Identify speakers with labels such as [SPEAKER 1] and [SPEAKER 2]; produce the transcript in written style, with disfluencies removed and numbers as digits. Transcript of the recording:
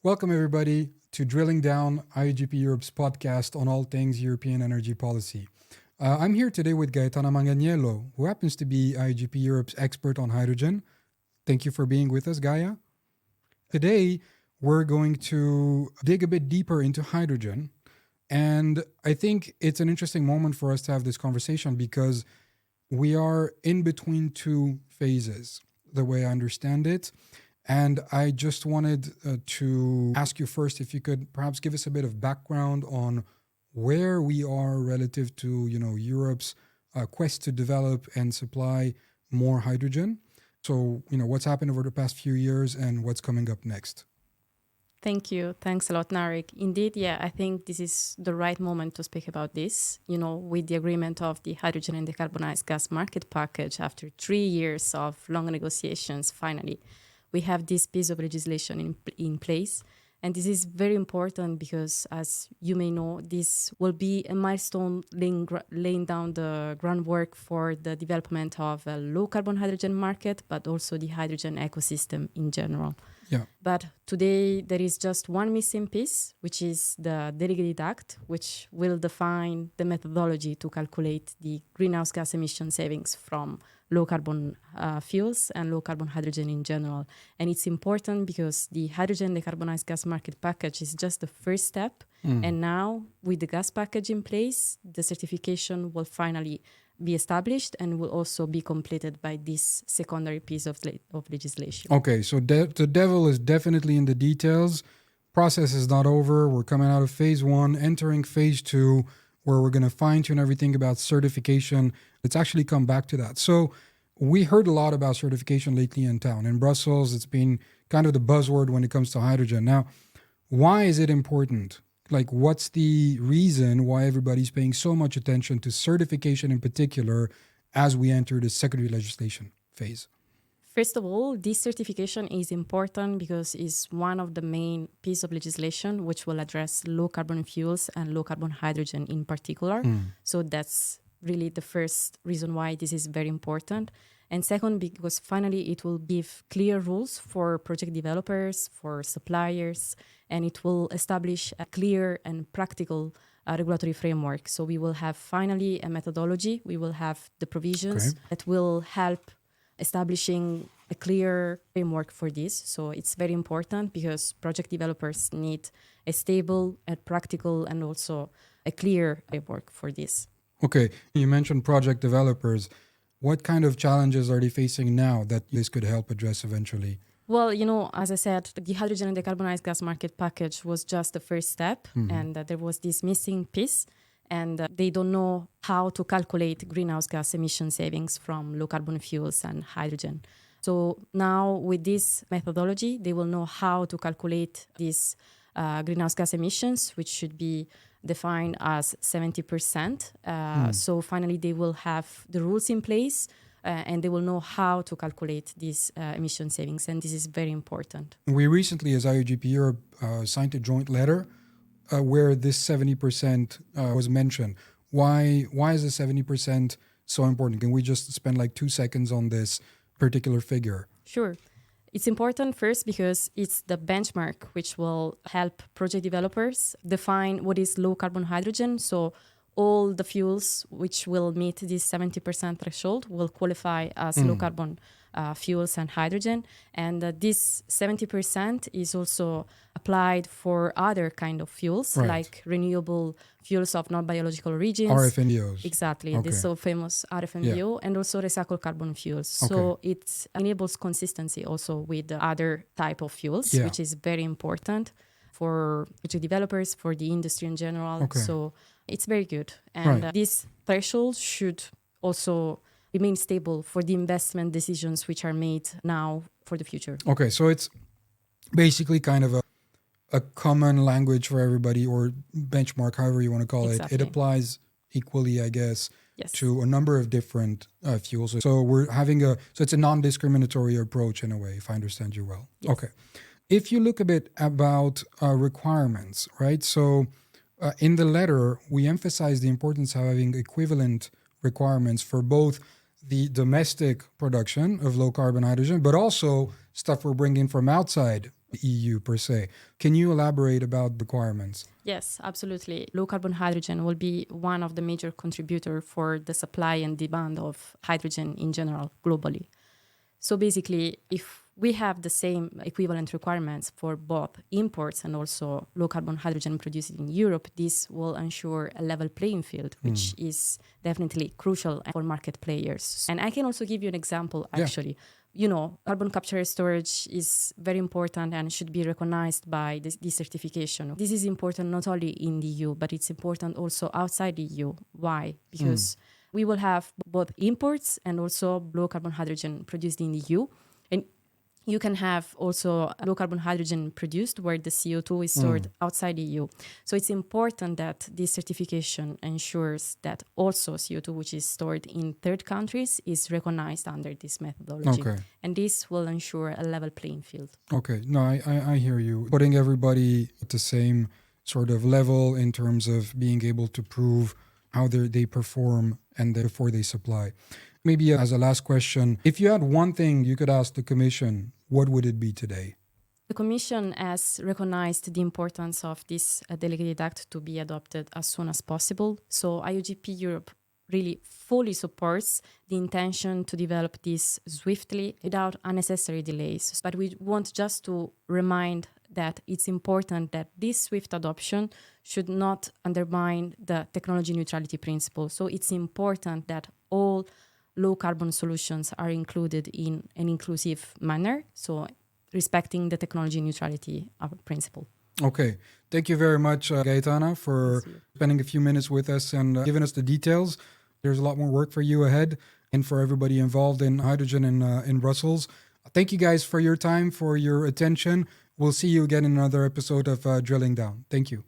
[SPEAKER 1] Welcome, everybody, to Drilling Down, IOGP Europe's podcast on all things European energy policy. I'm here today with Gaetana Manganiello, who happens to be IOGP Europe's expert on hydrogen. Thank you for being with us, Gaia. Today, we're going to dig a bit deeper into hydrogen. And I think it's an interesting moment for us to have this conversation because we are in between two phases, the way I understand it. And I just wanted to ask you first if you could perhaps give us a bit of background on where we are relative to, Europe's quest to develop and supply more hydrogen. So, what's happened over the past few years and what's coming up next.
[SPEAKER 2] Thank you. Thanks a lot, Narek. Indeed, I think this is the right moment to speak about this. With the agreement of the hydrogen and decarbonized gas market package after 3 years of long negotiations, finally, we have this piece of legislation in place. And this is very important because, as you may know, this will be a milestone laying down the groundwork for the development of a low-carbon hydrogen market, but also the hydrogen ecosystem in general.
[SPEAKER 1] Yeah.
[SPEAKER 2] But today, there is just one missing piece, which is the Delegated Act, which will define the methodology to calculate the greenhouse gas emission savings from low-carbon fuels and low-carbon hydrogen in general. And it's important because the hydrogen decarbonized gas market package is just the first step. And now, with the gas package in place, the certification will finally be established and will also be completed by this secondary piece of legislation.
[SPEAKER 1] Okay, so the devil is definitely in the details. Process is not over. We're coming out of phase one, entering phase two, where we're going to fine-tune everything about certification. Let's actually come back to that. So we heard a lot about certification lately in town. In Brussels, it's been kind of the buzzword when it comes to hydrogen. Now, why is it important? Like, what's the reason why everybody's paying so much attention to certification in particular as we enter the secondary legislation phase?
[SPEAKER 2] First of all, this certification is important because it's one of the main pieces of legislation which will address low-carbon fuels and low-carbon hydrogen in particular. So that's really the first reason why this is very important. And second, because finally it will give clear rules for project developers, for suppliers, and it will establish a clear and practical regulatory framework. So we will have finally a methodology, we will have the provisions that will help establishing a clear framework for this. So it's very important because project developers need a stable and practical and also a clear framework for this.
[SPEAKER 1] Okay, you mentioned project developers. What kind of challenges are they facing now that this could help address eventually?
[SPEAKER 2] Well, as I said, the hydrogen and decarbonized gas market package was just the first step, and there was this missing piece, and they don't know how to calculate greenhouse gas emission savings from low-carbon fuels and hydrogen. So now with this methodology, they will know how to calculate these greenhouse gas emissions, which should be defined as 70%. So finally, they will have the rules in place and they will know how to calculate these emission savings. And this is very important.
[SPEAKER 1] We recently, as IOGP Europe, signed a joint letter where this 70% was mentioned. Why is the 70% so important? Can we just spend like 2 seconds on this particular figure?
[SPEAKER 2] Sure. It's important first because it's the benchmark which will help project developers define what is low carbon hydrogen. So all the fuels which will meet this 70% threshold will qualify as low carbon fuels and hydrogen. And this 70% is also applied for other kind of fuels, like renewable fuels of non-biological origins.
[SPEAKER 1] RFNBOs.
[SPEAKER 2] Exactly, the so famous RFNBO, and also recycled carbon fuels. So it enables consistency also with the other type of fuels, which is very important for project developers, for the industry in general. So it's very good. And this threshold should also remain stable for the investment decisions which are made now for the future.
[SPEAKER 1] Okay, so it's basically kind of a common language for everybody, or benchmark, however you want to call it. It applies equally, I guess, to a number of different fuels. So we're having so it's a non-discriminatory approach in a way, if I understand you well.
[SPEAKER 2] Yes.
[SPEAKER 1] Okay. If you look a bit about requirements, right? So in the letter, we emphasize the importance of having equivalent requirements for both the domestic production of low carbon hydrogen, but also stuff we're bringing from outside the EU per se. Can you elaborate about the requirements?
[SPEAKER 2] Yes, absolutely. Low carbon hydrogen will be one of the major contributors for the supply and demand of hydrogen in general globally. So basically, if we have the same equivalent requirements for both imports and also low carbon hydrogen produced in Europe, this will ensure a level playing field, which is definitely crucial for market players. And I can also give you an example, actually. You know, carbon capture and storage is very important and should be recognized by this certification. This is important not only in the EU, but it's important also outside the EU. Why? Because we will have both imports and also low carbon hydrogen produced in the EU. And you can have also low carbon hydrogen produced where the CO2 is stored outside the EU. So it's important that this certification ensures that also CO2 which is stored in third countries is recognized under this methodology.
[SPEAKER 1] Okay.
[SPEAKER 2] And this will ensure a level playing field.
[SPEAKER 1] Okay. No, I hear you. Putting everybody at the same sort of level in terms of being able to prove how they perform and before they supply. Maybe as a last question, if you had one thing you could ask the Commission, what would it be today?
[SPEAKER 2] The Commission has recognized the importance of this Delegated Act to be adopted as soon as possible. So IOGP Europe really fully supports the intention to develop this swiftly without unnecessary delays. But we want just to remind that it's important that this swift adoption should not undermine the technology neutrality principle. So it's important that all low carbon solutions are included in an inclusive manner, so respecting the technology neutrality principle.
[SPEAKER 1] Okay. Thank you very much, Gaetana, for spending a few minutes with us and giving us the details. There's a lot more work for you ahead and for everybody involved in hydrogen in Brussels. Thank you guys for your time, for your attention. We'll see you again in another episode of Drilling Down. Thank you.